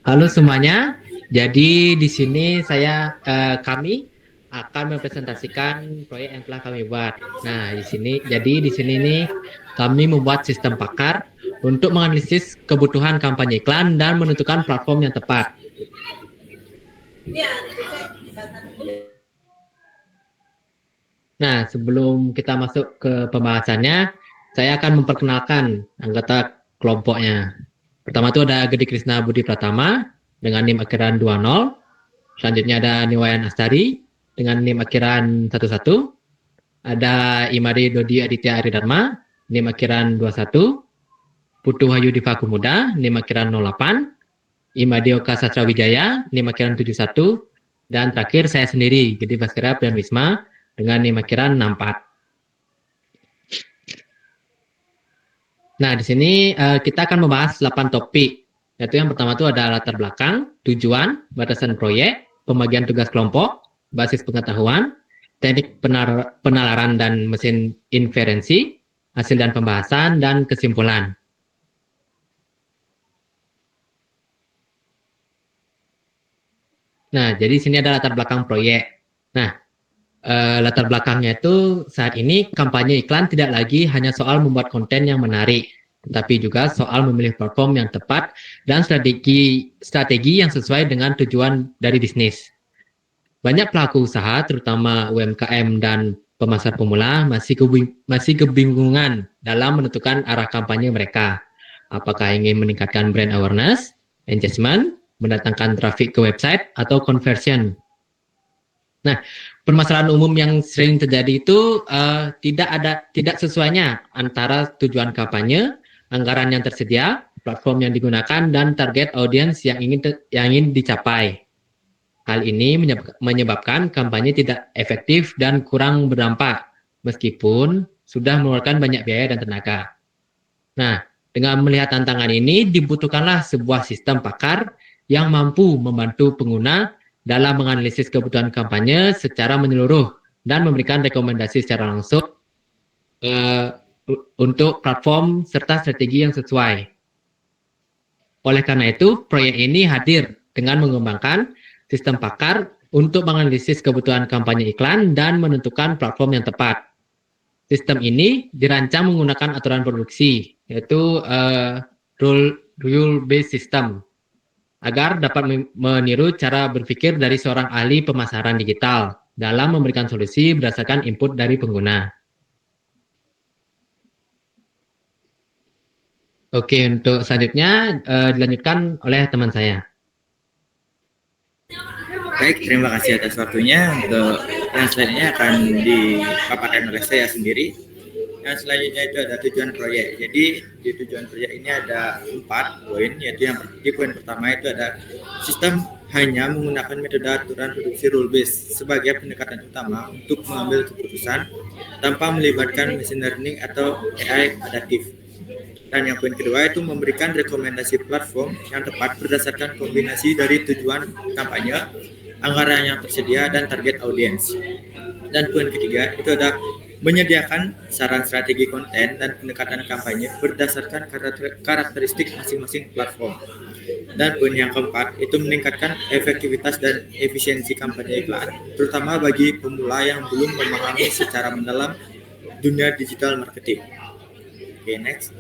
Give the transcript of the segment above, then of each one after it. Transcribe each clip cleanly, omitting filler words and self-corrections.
Halo semuanya. Jadi di sini kami akan mempresentasikan proyek yang telah kami buat. Nah, di sini nih kami membuat sistem pakar untuk menganalisis kebutuhan kampanye iklan dan menentukan platform yang tepat. Nah, sebelum kita masuk ke pembahasannya, saya akan memperkenalkan anggota kelompoknya. Pertama itu ada Gede Krisna Budi Pratama dengan NIM akhiran 20. Selanjutnya ada Niwayan Astari dengan NIM akhiran 11. Ada Imade Dodi Aditya Aridharma, NIM akhiran 21. Putu Hayu Diva Kumuda, NIM akhiran 08. Imade Oka Sastrawijaya, NIM akhiran 71. Dan terakhir saya sendiri, Gede Baskara Prian Wisma dengan NIM akhiran 64. Nah, di sini kita akan membahas 8 topik. Yaitu yang pertama itu ada latar belakang, tujuan, batasan proyek, pembagian tugas kelompok, basis pengetahuan, teknik penalaran dan mesin inferensi, hasil dan pembahasan, dan kesimpulan. Nah, jadi di sini ada latar belakang proyek. Nah, latar belakangnya itu saat ini kampanye iklan tidak lagi hanya soal membuat konten yang menarik, tapi juga soal memilih platform yang tepat dan strategi yang sesuai dengan tujuan dari bisnis. Banyak pelaku usaha, terutama UMKM dan pemasar pemula, masih kebingungan dalam menentukan arah kampanye mereka. Apakah ingin meningkatkan brand awareness, engagement, mendatangkan traffic ke website, atau conversion. Nah, permasalahan umum yang sering terjadi itu tidak sesuainya antara tujuan kampanye, anggaran yang tersedia, platform yang digunakan, dan target audiens yang ingin dicapai. Hal ini menyebabkan kampanye tidak efektif dan kurang berdampak, meskipun sudah mengeluarkan banyak biaya dan tenaga. Nah, dengan melihat tantangan ini, dibutuhkanlah sebuah sistem pakar yang mampu membantu pengguna dalam menganalisis kebutuhan kampanye secara menyeluruh dan memberikan rekomendasi secara langsung untuk platform serta strategi yang sesuai. Oleh karena itu, proyek ini hadir dengan mengembangkan sistem pakar untuk menganalisis kebutuhan kampanye iklan dan menentukan platform yang tepat. Sistem ini dirancang menggunakan aturan produksi, yaitu rule-based system, agar dapat meniru cara berpikir dari seorang ahli pemasaran digital dalam memberikan solusi berdasarkan input dari pengguna. Oke, untuk selanjutnya dilanjutkan oleh teman saya. Baik, terima kasih atas waktunya. Untuk yang selanjutnya akan dipaparkan oleh saya sendiri. Yang selanjutnya itu ada tujuan proyek. Jadi di tujuan proyek ini ada 4 poin, yaitu yang di poin pertama itu ada sistem hanya menggunakan metode aturan produksi rule based sebagai pendekatan utama untuk mengambil keputusan tanpa melibatkan machine learning atau AI adaptif. Dan yang poin kedua itu memberikan rekomendasi platform yang tepat berdasarkan kombinasi dari tujuan kampanye, anggaran yang tersedia, dan target audiens. Dan poin ketiga itu ada menyediakan saran strategi konten dan pendekatan kampanye berdasarkan karakteristik masing-masing platform. Dan poin yang keempat itu meningkatkan efektivitas dan efisiensi kampanye iklan, terutama bagi pemula yang belum memahami secara mendalam dunia digital marketing. Oke, next.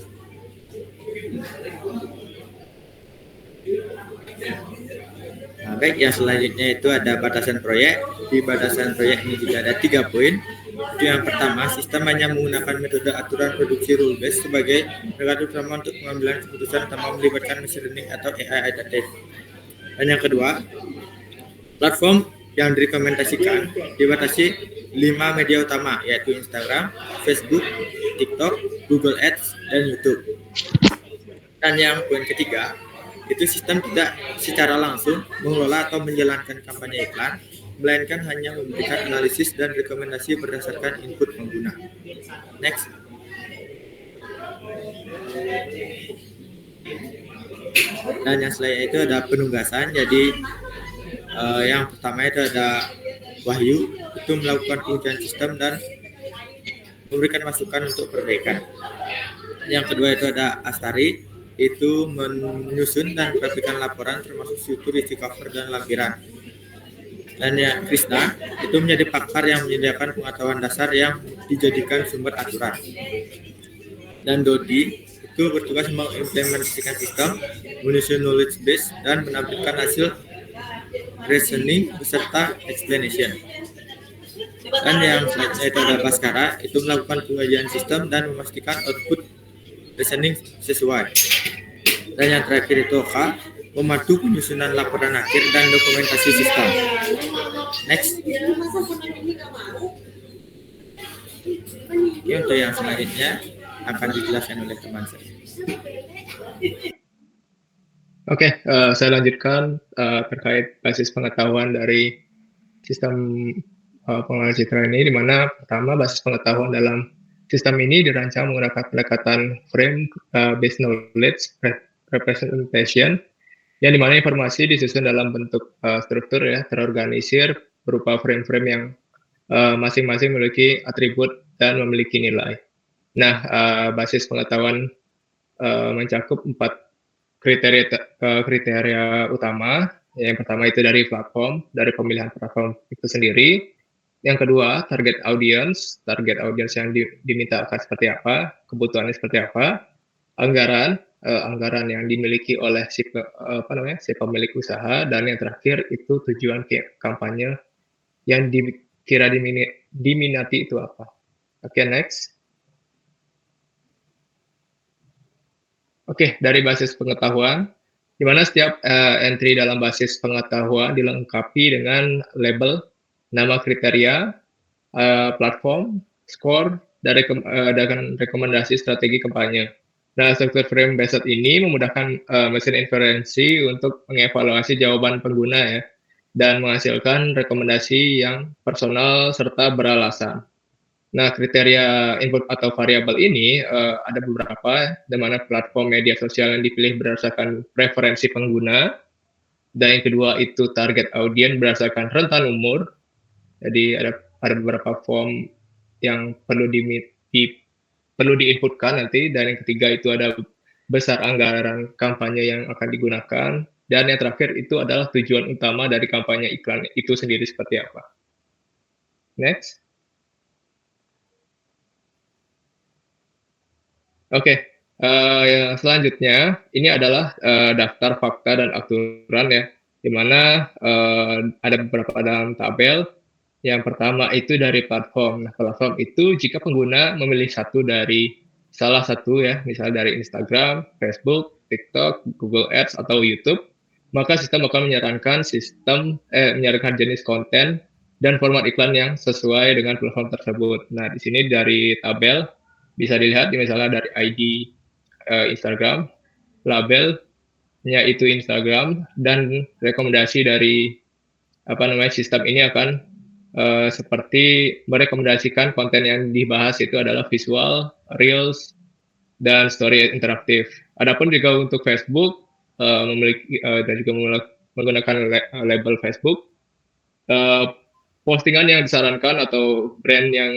Nah, baik, yang selanjutnya itu ada batasan proyek. Di batasan proyek ini juga ada 3 poin. Itu yang pertama, sistem hanya menggunakan metode aturan produksi rule based sebagai metode utama untuk pengambilan keputusan tanpa melibatkan machine learning atau AI adaptive. Dan yang kedua, platform yang direkomendasikan dibatasi 5 media utama, yaitu Instagram, Facebook, TikTok, Google Ads, dan YouTube. Dan yang poin ketiga, itu sistem tidak secara langsung mengelola atau menjalankan kampanye iklan, melainkan hanya memberikan analisis dan rekomendasi berdasarkan input pengguna. Next. Dan yang selanjutnya itu ada penugasan. Jadi yang pertama itu ada Wahyu, itu melakukan pengujian sistem dan memberikan masukan untuk perbaikan. Yang kedua itu ada Astari, itu menyusun dan merapikan laporan termasuk struktur, isi cover, dan lampiran. Dan yang Krishna itu menjadi pakar yang menyediakan pengetahuan dasar yang dijadikan sumber aturan. Dan Dodi itu bertugas mengimplementasikan sistem, menyusun knowledge base, dan menampilkan hasil reasoning beserta explanation. Dan yang selanjutnya itu ada Baskara, itu melakukan pengajian sistem dan memastikan output reasoning sesuai. Dan yang terakhir itu Oka, membantu penyusunan laporan akhir dan dokumentasi sistem. Next. Oke, untuk yang selanjutnya akan dijelaskan oleh teman saya. Oke, saya lanjutkan terkait basis pengetahuan dari sistem pengenalan citra ini, di mana pertama basis pengetahuan dalam sistem ini dirancang menggunakan pendekatan frame based knowledge representation, yang dimana informasi disusun dalam bentuk struktur ya, terorganisir berupa frame-frame yang masing-masing memiliki atribut dan memiliki nilai. Nah, basis pengetahuan mencakup 4 kriteria utama. Yang pertama itu dari platform, dari pemilihan platform itu sendiri. Yang kedua, target audience yang diminta akan seperti apa, kebutuhannya seperti apa, anggaran yang dimiliki oleh si pemilik usaha, dan yang terakhir itu tujuan kampanye yang dikira diminati itu apa. Oke, next. Oke, dari basis pengetahuan, di mana setiap entry dalam basis pengetahuan dilengkapi dengan label, nama kriteria, platform, skor, dan rekomendasi strategi kampanye. Nah, struktur frame based ini memudahkan mesin inferensi untuk mengevaluasi jawaban pengguna ya, dan menghasilkan rekomendasi yang personal serta beralasan. Nah, kriteria input atau variabel ini ada beberapa, di mana platform media sosial yang dipilih berdasarkan preferensi pengguna, dan yang kedua itu target audience berdasarkan rentan umur. Jadi ada beberapa form yang perlu diinputkan nanti, dan yang ketiga itu ada besar anggaran kampanye yang akan digunakan, dan yang terakhir itu adalah tujuan utama dari kampanye iklan itu sendiri seperti apa. Next. Oke, selanjutnya ini adalah daftar fakta dan aturan ya, di mana ada beberapa dalam tabel. Yang pertama itu dari platform. Nah, platform itu jika pengguna memilih salah satu ya, misalnya dari Instagram, Facebook, TikTok, Google Ads atau YouTube, maka sistem akan menyarankan jenis konten dan format iklan yang sesuai dengan platform tersebut. Nah, di sini dari tabel bisa dilihat misalnya dari ID Instagram, labelnya itu Instagram, dan rekomendasi dari sistem ini akan seperti merekomendasikan konten yang dibahas itu adalah visual, reels, dan story interaktif. Adapun juga untuk Facebook memiliki dan juga menggunakan label Facebook, postingan yang disarankan atau brand yang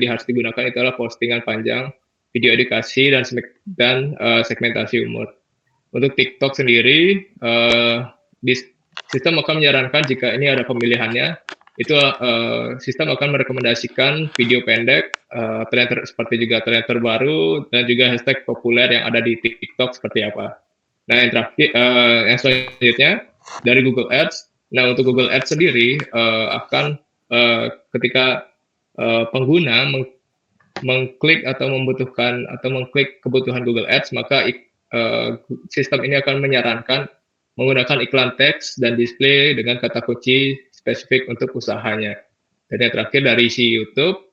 harus digunakan itu adalah postingan panjang, video edukasi, dan segmentasi umur. Untuk TikTok sendiri, sistem akan menyarankan jika ini ada pemilihannya, itu sistem akan merekomendasikan video pendek, seperti juga tren terbaru, dan juga hashtag populer yang ada di TikTok seperti apa. Nah, yang terakhir, yang selanjutnya dari Google Ads. Nah, untuk Google Ads sendiri akan ketika pengguna mengklik atau mengklik kebutuhan Google Ads, maka sistem ini akan menyarankan menggunakan iklan teks dan display dengan kata kunci spesifik untuk usahanya. Dan yang terakhir dari si YouTube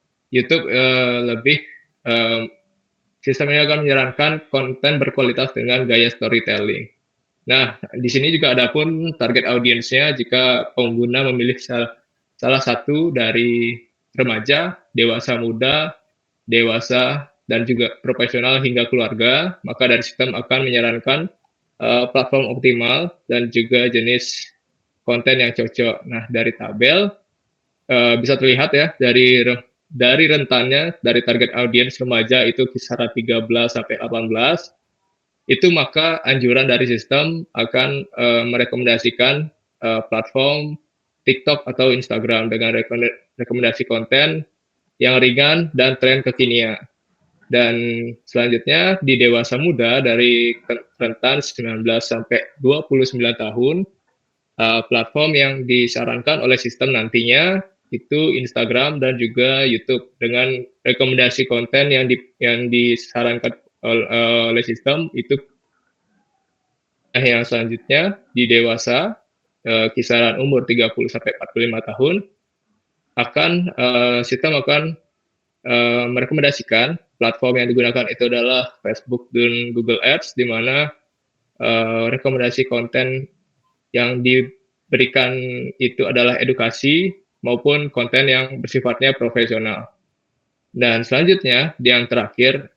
sistem ini akan menyarankan konten berkualitas dengan gaya storytelling. Nah, di sini juga ada pun target audiensnya jika pengguna memilih salah satu dari remaja, dewasa muda, dewasa, dan juga profesional hingga keluarga, maka dari sistem akan menyarankan platform optimal dan juga jenis konten yang cocok. Nah, dari tabel bisa terlihat ya dari rentannya, dari target audiens remaja itu kisaran 13 sampai 18, itu maka anjuran dari sistem akan merekomendasikan platform TikTok atau Instagram dengan rekomendasi konten yang ringan dan tren kekinian. Dan selanjutnya di dewasa muda dari rentan 19 sampai 29 tahun, platform yang disarankan oleh sistem nantinya itu Instagram dan juga YouTube dengan rekomendasi konten yang disarankan oleh sistem itu. Yang selanjutnya di dewasa kisaran umur 30 sampai 45 tahun sistem akan merekomendasikan platform yang digunakan itu adalah Facebook dan Google Ads, di mana rekomendasi konten yang diberikan itu adalah edukasi maupun konten yang bersifatnya profesional. Dan selanjutnya, yang terakhir,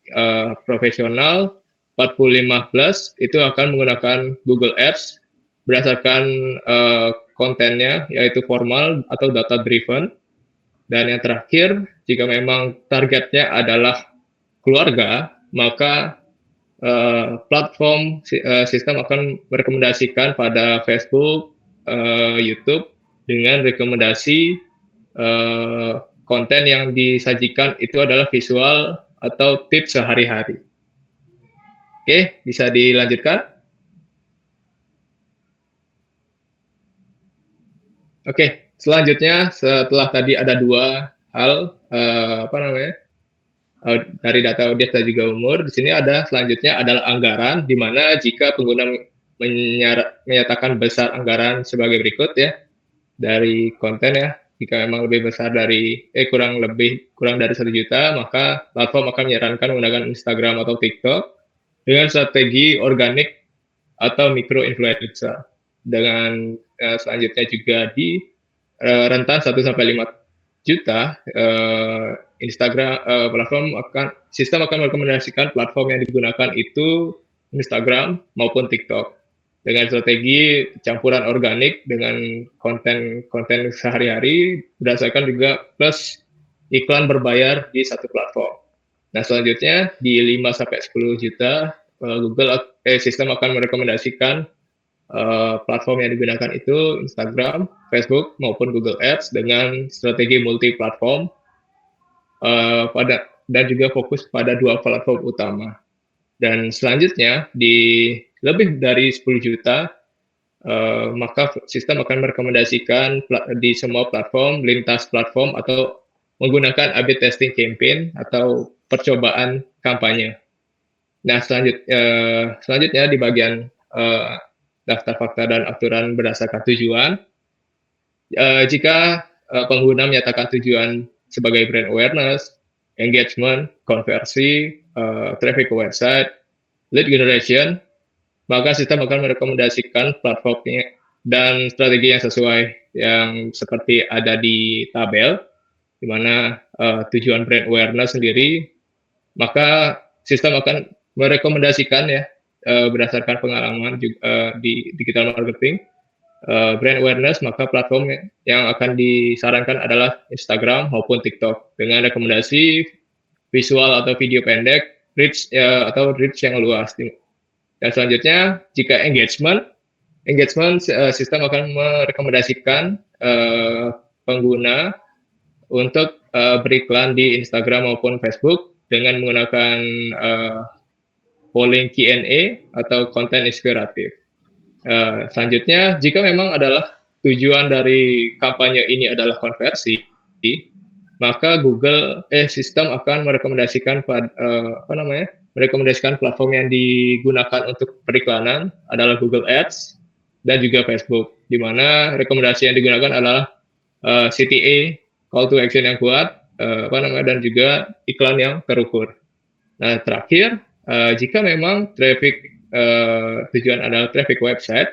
profesional 45 plus itu akan menggunakan Google Ads berdasarkan kontennya, yaitu formal atau data driven. Dan yang terakhir, jika memang targetnya adalah keluarga, maka platform sistem akan merekomendasikan pada Facebook, YouTube dengan rekomendasi konten yang disajikan itu adalah visual atau tips sehari-hari. Oke, bisa dilanjutkan? Oke, selanjutnya setelah tadi ada dua hal dari data audiens dan juga umur, di sini ada selanjutnya adalah anggaran, di mana jika pengguna menyatakan besar anggaran sebagai berikut ya, dari konten ya, jika memang lebih besar dari kurang dari 1 juta, maka platform akan menyarankan menggunakan Instagram atau TikTok dengan strategi organik atau micro influencer. Dengan selanjutnya juga di rentan 1 sampai 5 juta, sistem akan merekomendasikan platform yang digunakan itu Instagram maupun TikTok dengan strategi campuran organik dengan konten sehari-hari berdasarkan juga plus iklan berbayar di satu platform. Nah, selanjutnya di 5 sampai 10 juta sistem akan merekomendasikan platform yang digunakan itu Instagram, Facebook maupun Google Ads dengan strategi multi platform dan juga fokus pada 2 platform utama. Dan selanjutnya di lebih dari 10 juta maka sistem akan merekomendasikan di semua platform, lintas platform atau menggunakan A/B testing campaign atau percobaan kampanye. Nah, selanjutnya di bagian daftar fakta dan aturan berdasarkan tujuan. Jika pengguna menyatakan tujuan sebagai brand awareness, engagement, konversi, traffic ke website, lead generation, maka sistem akan merekomendasikan platformnya dan strategi yang sesuai yang seperti ada di tabel, di mana tujuan brand awareness sendiri, maka sistem akan merekomendasikan ya berdasarkan pengalaman di digital marketing brand awareness, maka platform yang akan disarankan adalah Instagram maupun TikTok dengan rekomendasi visual atau video pendek reach yang luas. Dan selanjutnya jika engagement sistem akan merekomendasikan pengguna untuk beriklan di Instagram maupun Facebook dengan menggunakan polling Q&A atau konten inspiratif. Selanjutnya, jika memang adalah tujuan dari kampanye ini adalah konversi, maka sistem akan merekomendasikan merekomendasikan platform yang digunakan untuk periklanan adalah Google Ads dan juga Facebook, di mana rekomendasi yang digunakan adalah CTA, call to action yang kuat, dan juga iklan yang terukur. Nah, terakhir, jika memang tujuan adalah traffic website,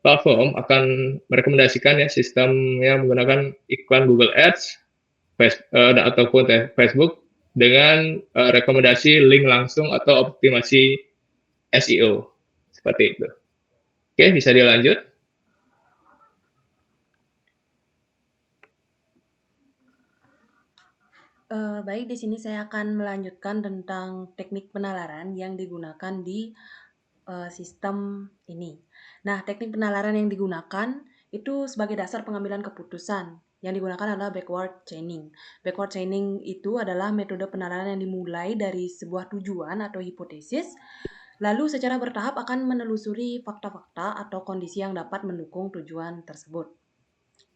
platform akan merekomendasikan ya sistem yang menggunakan iklan Google Ads ataupun Facebook dengan rekomendasi link langsung atau optimasi SEO seperti itu. Oke, bisa dilanjut. Baik, di sini saya akan melanjutkan tentang teknik penalaran yang digunakan di sistem ini. Nah, teknik penalaran yang digunakan itu sebagai dasar pengambilan keputusan. Yang digunakan adalah backward chaining. Backward chaining itu adalah metode penalaran yang dimulai dari sebuah tujuan atau hipotesis, lalu secara bertahap akan menelusuri fakta-fakta atau kondisi yang dapat mendukung tujuan tersebut.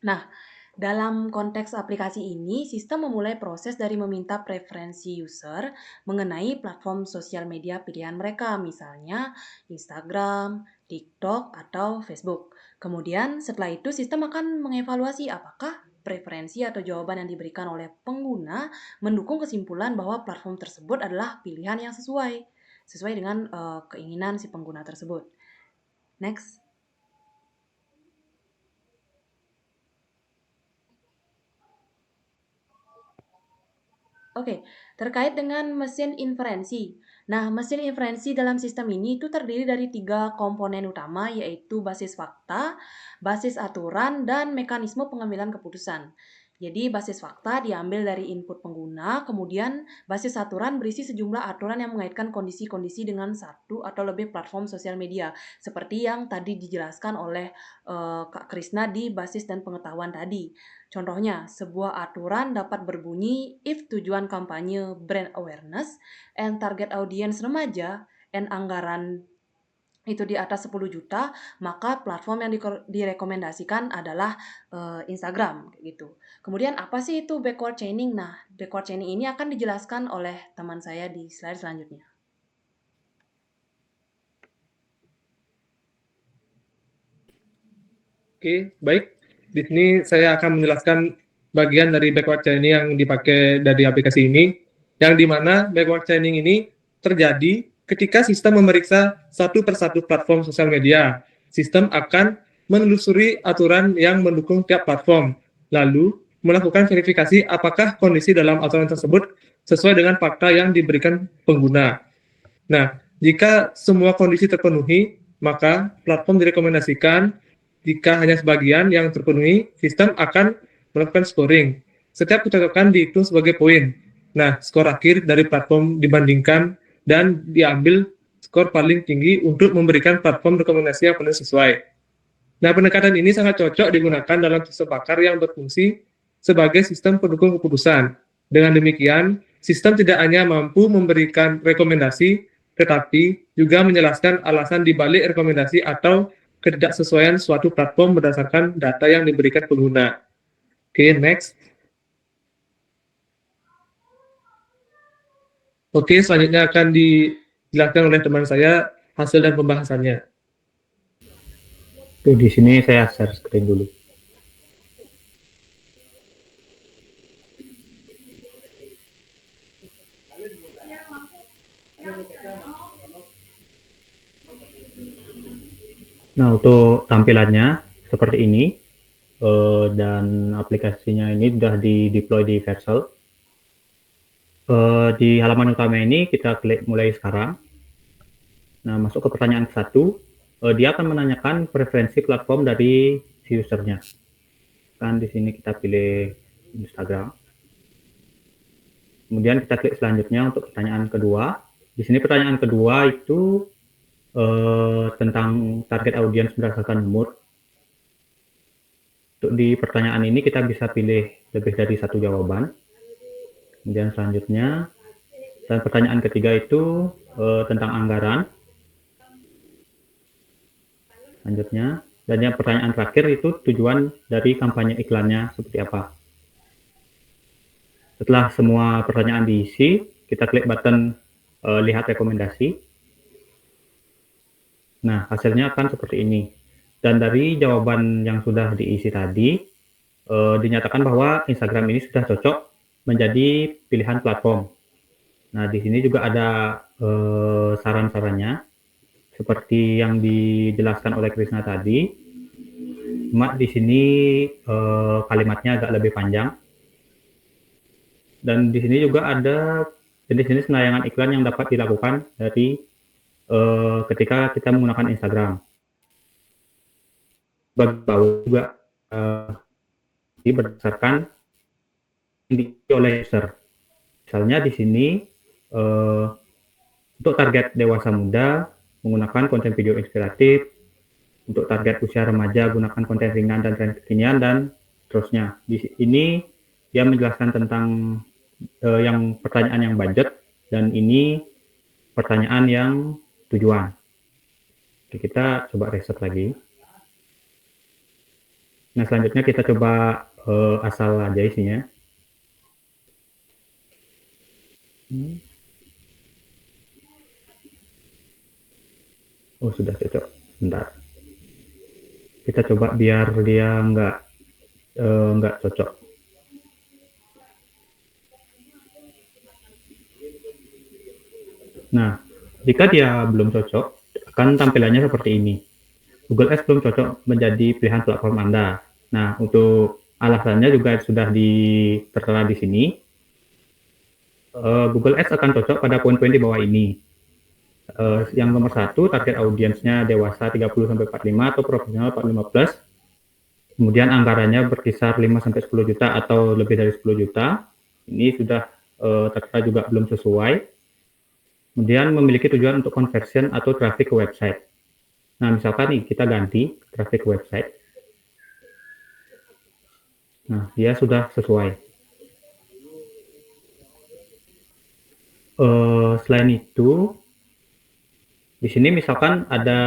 Nah, dalam konteks aplikasi ini, sistem memulai proses dari meminta preferensi user mengenai platform sosial media pilihan mereka, misalnya Instagram, TikTok, atau Facebook. Kemudian setelah itu sistem akan mengevaluasi apakah preferensi atau jawaban yang diberikan oleh pengguna mendukung kesimpulan bahwa platform tersebut adalah pilihan yang sesuai dengan keinginan si pengguna tersebut. Next. Oke, terkait dengan mesin inferensi. Nah, mesin inferensi dalam sistem ini itu terdiri dari 3 komponen utama, yaitu basis fakta, basis aturan, dan mekanisme pengambilan keputusan. Jadi, basis fakta diambil dari input pengguna, kemudian basis aturan berisi sejumlah aturan yang mengaitkan kondisi-kondisi dengan satu atau lebih platform sosial media, seperti yang tadi dijelaskan oleh Kak Krisna di basis dan pengetahuan tadi. Contohnya, sebuah aturan dapat berbunyi if tujuan kampanye brand awareness and target audience remaja and anggaran itu di atas 10 juta, maka platform yang direkomendasikan adalah Instagram gitu. Kemudian apa sih itu backward chaining? Nah, backward chaining ini akan dijelaskan oleh teman saya di slide selanjutnya. Oke, baik. Di sini saya akan menjelaskan bagian dari backward chaining yang dipakai dari aplikasi ini, yang dimana backward chaining ini terjadi ketika sistem memeriksa satu persatu platform sosial media. Sistem akan menelusuri aturan yang mendukung tiap platform, lalu melakukan verifikasi apakah kondisi dalam aturan tersebut sesuai dengan fakta yang diberikan pengguna. Nah, jika semua kondisi terpenuhi, maka platform direkomendasikan. Jika hanya sebagian yang terpenuhi, sistem akan melakukan scoring. Setiap kecocokan dihitung sebagai poin. Nah, skor akhir dari platform dibandingkan dan diambil skor paling tinggi untuk memberikan platform rekomendasi yang paling sesuai. Nah, pendekatan ini sangat cocok digunakan dalam sistem pakar yang berfungsi sebagai sistem pendukung keputusan. Dengan demikian, sistem tidak hanya mampu memberikan rekomendasi, tetapi juga menjelaskan alasan dibalik rekomendasi atau ketidaksesuaian suatu platform berdasarkan data yang diberikan pengguna. Oke, next. Oke, selanjutnya akan dijelaskan oleh teman saya hasil dan pembahasannya. Di sini saya share screen dulu. Nah, untuk tampilannya seperti ini, dan aplikasinya ini sudah di-deploy di Vercel. Di halaman utama ini kita klik mulai sekarang. Nah, masuk ke pertanyaan ke-1, dia akan menanyakan preferensi platform dari si usernya. Kan di sini kita pilih Instagram. Kemudian kita klik selanjutnya untuk pertanyaan kedua. Di sini pertanyaan kedua itu tentang target audiens berdasarkan umur. Untuk di pertanyaan ini kita bisa pilih lebih dari satu jawaban. Kemudian selanjutnya, dan pertanyaan ketiga itu tentang anggaran. Selanjutnya, dan yang pertanyaan terakhir itu tujuan dari kampanye iklannya seperti apa. Setelah semua pertanyaan diisi, kita klik button lihat rekomendasi. Nah, hasilnya akan seperti ini. Dan dari jawaban yang sudah diisi tadi, dinyatakan bahwa Instagram ini sudah cocok menjadi pilihan platform. Nah, di sini juga ada saran-sarannya, seperti yang dijelaskan oleh Krisna tadi. Cuma di sini kalimatnya agak lebih panjang. Dan di sini juga ada jenis-jenis penayangan iklan yang dapat dilakukan dari ketika kita menggunakan Instagram. Bagi juga berdasarkan indikasi oleh user. Misalnya di sini untuk target dewasa muda menggunakan konten video inspiratif, untuk target usia remaja gunakan konten ringan dan tren kekinian, dan seterusnya. Di sini dia menjelaskan tentang yang pertanyaan yang budget, dan ini pertanyaan yang tujuan. Oke, kita coba reset lagi. Nah, selanjutnya kita coba asal aja isinya. Oh, sudah cocok. Bentar. Kita coba biar dia nggak cocok. Nah, jika dia belum cocok, akan tampilannya seperti ini. Google Ads belum cocok menjadi pilihan platform Anda. Nah, untuk alasannya juga sudah tertera di sini. Google Ads akan cocok pada poin-poin di bawah ini. Yang nomor 1, target audiensnya dewasa 30-45 atau profesional 45+. Kemudian anggarannya berkisar 5-10 juta atau lebih dari 10 juta. Ini sudah tertera juga belum sesuai. Kemudian memiliki tujuan untuk conversion atau traffic ke website. Nah, misalkan nih kita ganti traffic ke website. Nah, dia sudah sesuai. Selain itu, di sini misalkan ada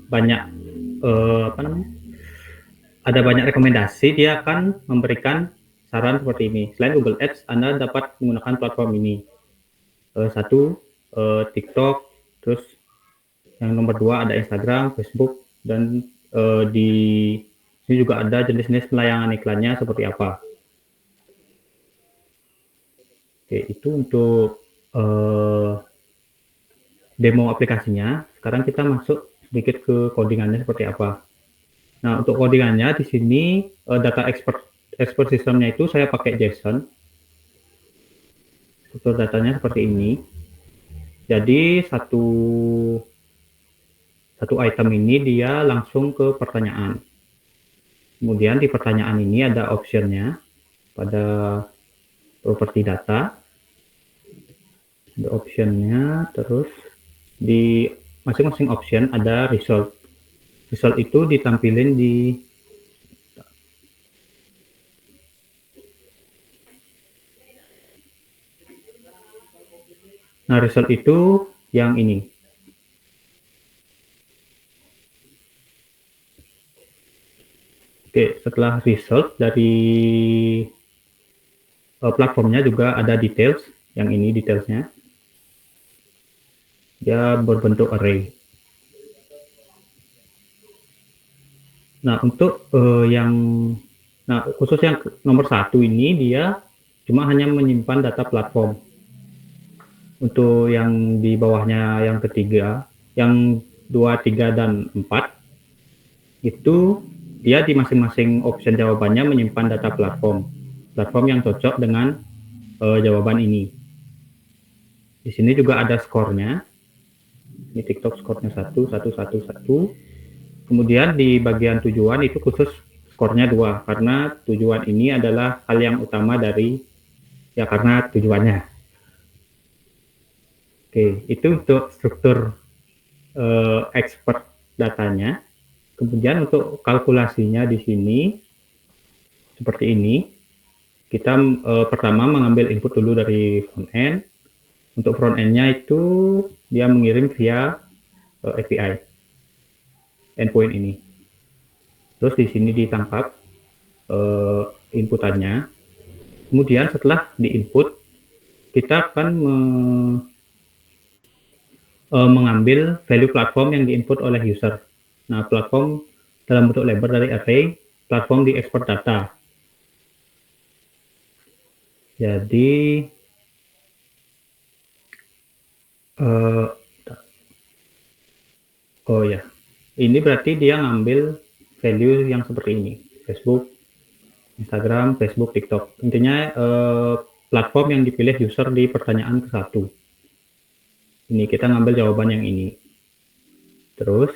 banyak ada banyak rekomendasi, dia akan memberikan saran seperti ini. Selain Google Ads, Anda dapat menggunakan platform ini. TikTok, terus yang nomor 2 ada Instagram, Facebook, dan di sini juga ada jenis-jenis pelayanan iklannya seperti apa. Oke, itu untuk demo aplikasinya. Sekarang kita masuk sedikit ke codingannya seperti apa. Nah, untuk codingannya di sini data export sistemnya itu saya pakai JSON. Struktur datanya seperti ini. Jadi satu item ini dia langsung ke pertanyaan. Kemudian di pertanyaan ini ada optionnya pada properti data. Ada optionnya, terus di masing-masing option ada result. Result itu ditampilin di Nah, result itu yang ini. Oke, setelah result dari platformnya juga ada details. Yang ini detailsnya. Dia berbentuk array. Nah, untuk khusus yang nomor 1 ini dia cuma hanya menyimpan data platform. Untuk yang di bawahnya yang ketiga, yang 2, 3, dan 4, itu dia di masing-masing option jawabannya menyimpan data platform yang cocok dengan jawaban ini. Di sini juga ada skornya. Ini TikTok skornya 1, 1, 1, 1. Kemudian di bagian tujuan itu khusus skornya 2, karena tujuan ini adalah hal yang utama dari, ya karena tujuannya. Oke, itu untuk struktur expert datanya. Kemudian untuk kalkulasinya di sini seperti ini. Kita pertama mengambil input dulu dari front end. Untuk front end-nya itu dia mengirim via API endpoint ini. Terus di sini ditangkap inputannya. Kemudian setelah diinput, kita akan mengambil value platform yang diinput oleh user. Nah, platform dalam bentuk label dari array, platform di export data. Jadi oh ya, ini berarti dia ngambil value yang seperti ini: Facebook, Instagram, Facebook, TikTok. Intinya platform yang dipilih user di pertanyaan ke-1. Ini kita ngambil jawaban yang ini. Terus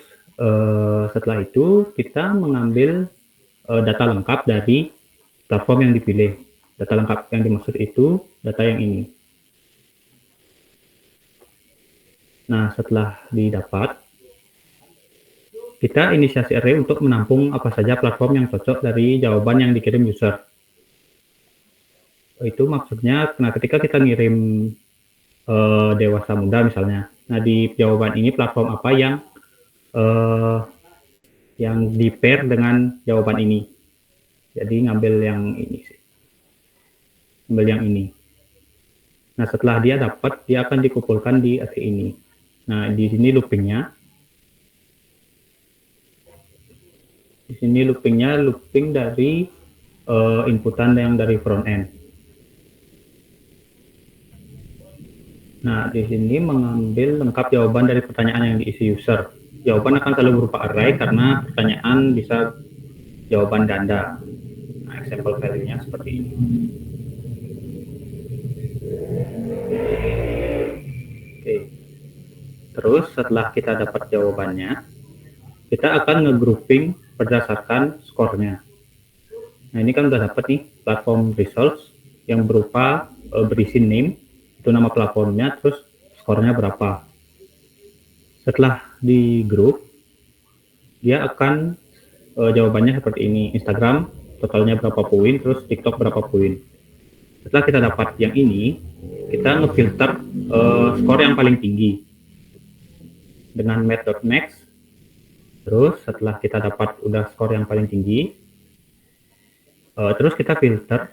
setelah itu kita mengambil data lengkap dari platform yang dipilih. Data lengkap yang dimaksud itu data yang ini. Nah, setelah didapat, kita inisiasi array untuk menampung apa saja platform yang cocok dari jawaban yang dikirim user. Itu maksudnya, nah ketika kita ngirim dewasa muda misalnya, nah di jawaban ini platform apa yang di pair dengan jawaban ini. Jadi ngambil yang ini sih. Ambil yang ini. Nah, setelah dia dapat, dia akan dikumpulkan di array ini. Nah, di sini loopingnya. Di sini looping dari inputan yang dari front end. Nah, di sini mengambil lengkap jawaban dari pertanyaan yang diisi user. Jawaban akan selalu berupa array karena pertanyaan bisa jawaban ganda. Nah, example value-nya seperti ini. Oke. Terus setelah kita dapat jawabannya, kita akan nge-grouping berdasarkan skornya. Nah, ini kan udah dapat nih platform results yang berupa berisi name, itu nama platformnya, terus skornya berapa. Setelah di group, dia akan jawabannya seperti ini. Instagram totalnya berapa poin, terus TikTok berapa poin. Setelah kita dapat yang ini, kita ngefilter skor yang paling tinggi dengan math.max. Terus setelah kita dapat udah skor yang paling tinggi, terus kita filter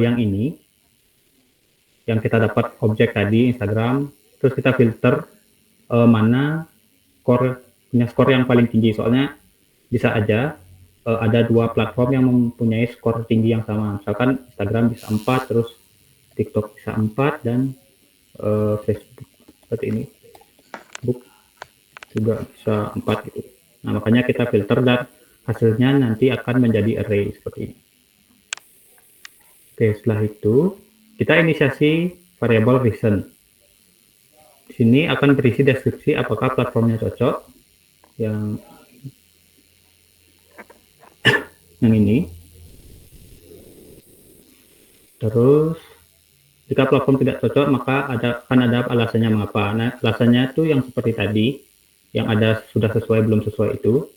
yang ini, yang kita dapat objek tadi Instagram, terus kita filter mana punya skor yang paling tinggi. Soalnya bisa aja ada dua platform yang mempunyai skor tinggi yang sama. Misalkan Instagram bisa 4, terus TikTok bisa 4, dan Facebook seperti ini, Facebook juga bisa 4 gitu. Nah, makanya kita filter dan hasilnya nanti akan menjadi array seperti ini. Oke, setelah itu kita inisiasi variabel reason. Di sini akan berisi deskripsi apakah platformnya cocok, yang ini. Terus jika platform tidak cocok, maka akan ada alasannya mengapa. Nah, alasannya itu yang seperti tadi, yang ada sudah sesuai belum sesuai itu.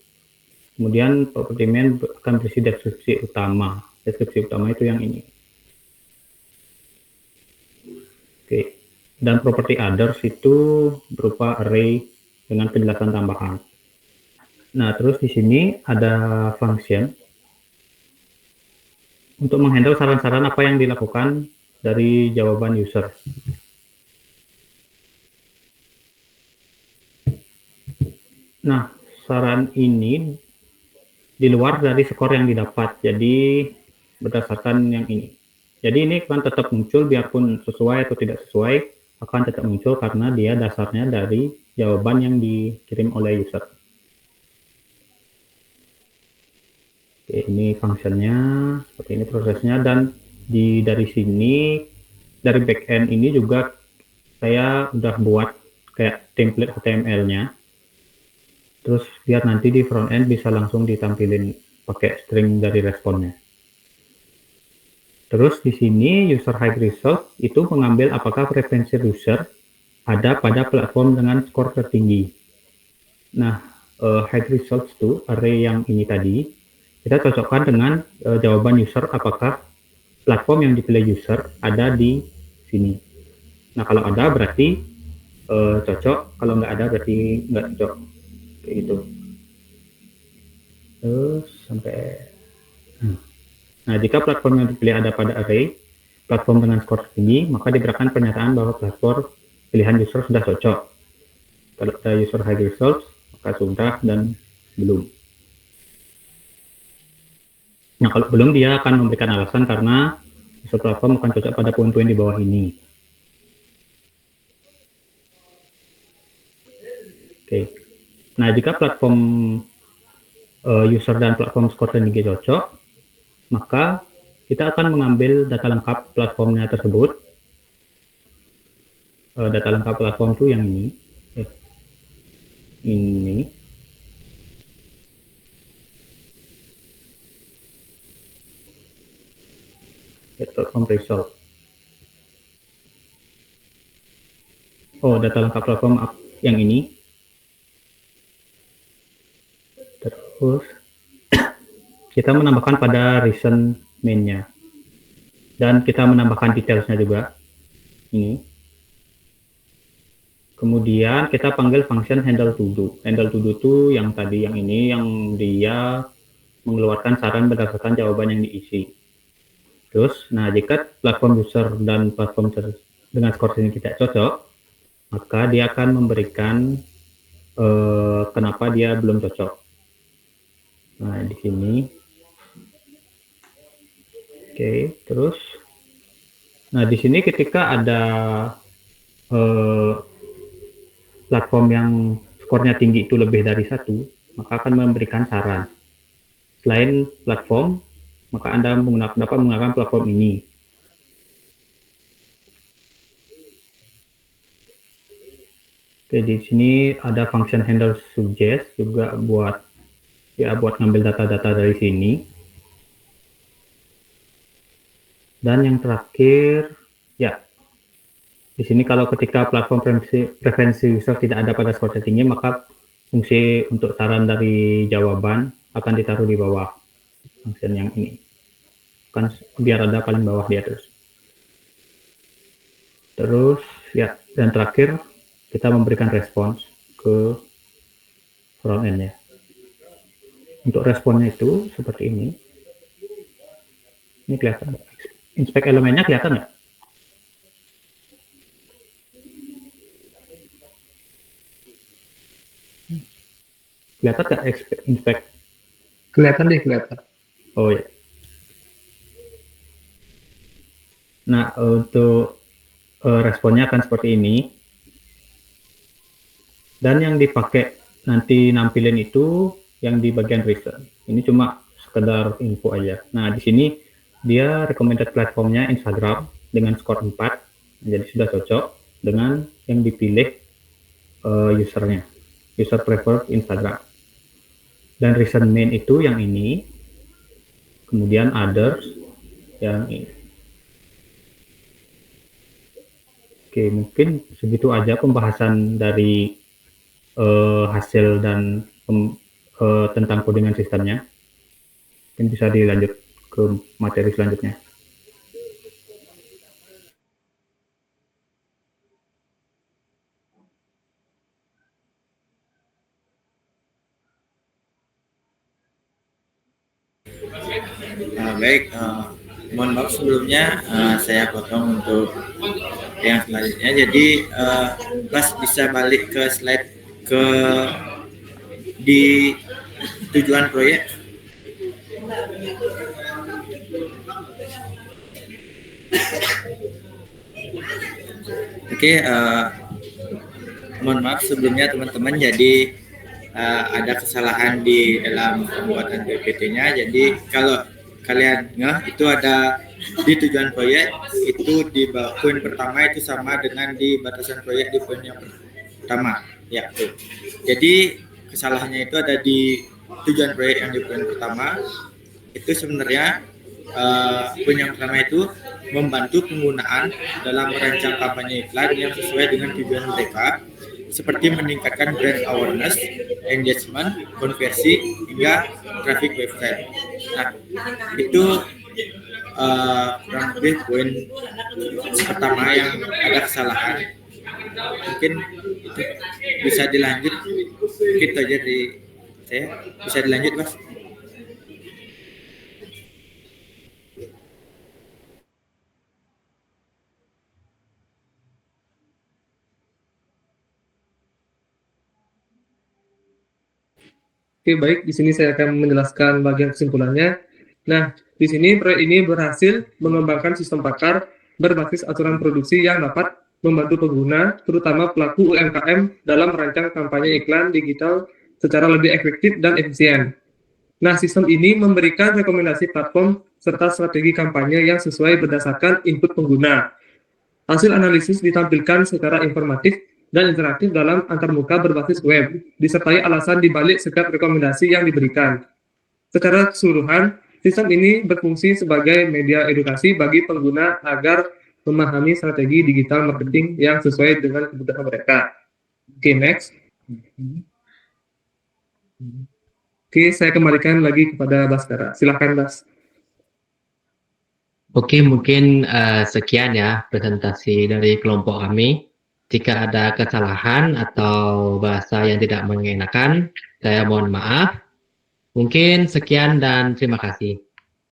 Kemudian property main akan berisi deskripsi utama. Deskripsi utama itu yang ini. Oke. Dan property others itu berupa array dengan penjelasan tambahan. Nah, terus di sini ada function untuk menghandle saran-saran apa yang dilakukan dari jawaban user. Nah, saran ini di luar dari skor yang didapat, jadi berdasarkan yang ini. Jadi ini akan tetap muncul biarpun sesuai atau tidak sesuai, akan tetap muncul karena dia dasarnya dari jawaban yang dikirim oleh user. Oke, ini fungsinya, seperti ini prosesnya, dan dari sini, dari backend ini juga saya udah buat kayak template HTML-nya. Terus biar nanti di front end bisa langsung ditampilin pakai string dari responnya. Terus di sini user high result itu mengambil apakah preferensi user ada pada platform dengan skor tertinggi. Nah, high results itu array yang ini tadi kita cocokkan dengan jawaban user apakah platform yang dipilih user ada di sini. Nah, kalau ada berarti cocok, kalau nggak ada berarti nggak cocok. Kayak gitu. Terus sampai nah, jika platform yang dipilih ada pada array platform dengan skor tinggi, maka diberikan pernyataan bahwa platform pilihan user sudah cocok. Kalau ada user high results, maka sudah, dan belum. Nah, kalau belum, dia akan memberikan alasan karena user platform akan cocok pada poin-poin di bawah ini. Oke. Nah, jika platform user dan platform skor tinggi cocok, maka kita akan mengambil data lengkap platformnya tersebut. Data lengkap platform itu yang ini. Ini. result. Oh, data lengkap platform yang ini. Terus kita menambahkan pada recent main-nya. Dan kita menambahkan detailsnya juga. Ini. Kemudian kita panggil function handle to do. Handle to do itu yang tadi, yang ini, yang dia mengeluarkan saran berdasarkan jawaban yang diisi. Terus, nah jika platform user dan platform dengan skor ini tidak cocok, maka dia akan memberikan kenapa dia belum cocok. Nah di sini. Oke, terus, nah di sini ketika ada platform yang skornya tinggi itu lebih dari 1, maka akan memberikan saran. Selain platform, maka Anda dapat menggunakan platform ini. Oke, di sini ada function handle suggest juga buat ngambil data-data dari sini. Dan yang terakhir, ya, di sini kalau ketika platform preferensi user tidak ada pada skor tinggi, maka fungsi untuk saran dari jawaban akan ditaruh di bawah function yang ini. Kan biar ada paling bawah dia terus. Terus, ya, dan terakhir kita memberikan respons ke front end-nya. Untuk responnya itu seperti ini. Ini kelihatan. Inspect elemennya kelihatan nggak? Kelihatan nggak inspect? Kelihatan deh, kelihatan. Oh ya. Nah, untuk responnya akan seperti ini. Dan yang dipakai nanti nampilin itu yang di bagian reason. Ini cuma sekedar info aja. Nah, di sini dia recommended platformnya Instagram dengan skor 4, jadi sudah cocok dengan yang dipilih usernya, user preferred Instagram. Dan recent main itu yang ini, kemudian others yang ini. Oke, mungkin segitu aja pembahasan dari hasil dan tentang codingan sistemnya. Mungkin bisa dilanjut ke materi selanjutnya. Baik, mohon maaf sebelumnya saya potong untuk yang selanjutnya. Jadi Mas bisa balik ke slide di tujuan proyek. Oke, mohon maaf sebelumnya teman-teman. Jadi ada kesalahan di dalam pembuatan PPT-nya. Jadi kalau kalian itu ada di tujuan proyek itu di poin pertama itu sama dengan di batasan proyek di poin yang pertama. Ya, tuh. Jadi kesalahannya itu ada di tujuan proyek yang di poin pertama. Itu sebenarnya poin yang pertama itu membantu penggunaan dalam merancang kampanye iklan yang sesuai dengan tujuan mereka, seperti meningkatkan brand awareness, engagement, konversi, hingga traffic website. Nah, itu kurang lebih poin pertama yang ada kesalahan. Mungkin itu bisa dilanjut, kita jadi saya bisa dilanjut, Mas. Oke, baik. Di sini saya akan menjelaskan bagian kesimpulannya. Nah, di sini proyek ini berhasil mengembangkan sistem pakar berbasis aturan produksi yang dapat membantu pengguna, terutama pelaku UMKM, dalam merancang kampanye iklan digital secara lebih efektif dan efisien. Nah, sistem ini memberikan rekomendasi platform serta strategi kampanye yang sesuai berdasarkan input pengguna. Hasil analisis ditampilkan secara informatif dan interaktif dalam antarmuka berbasis web, disertai alasan dibalik setiap rekomendasi yang diberikan. Secara keseluruhan, Sistem ini berfungsi sebagai media edukasi bagi pengguna agar memahami strategi digital marketing yang sesuai dengan kebutuhan mereka. Oke, next. Oke, saya kembalikan lagi kepada Baskara. Silakan, Bas. Oke, mungkin sekian ya presentasi dari kelompok kami. Jika ada kesalahan atau bahasa yang tidak mengenakan, saya mohon maaf. Mungkin sekian dan terima kasih.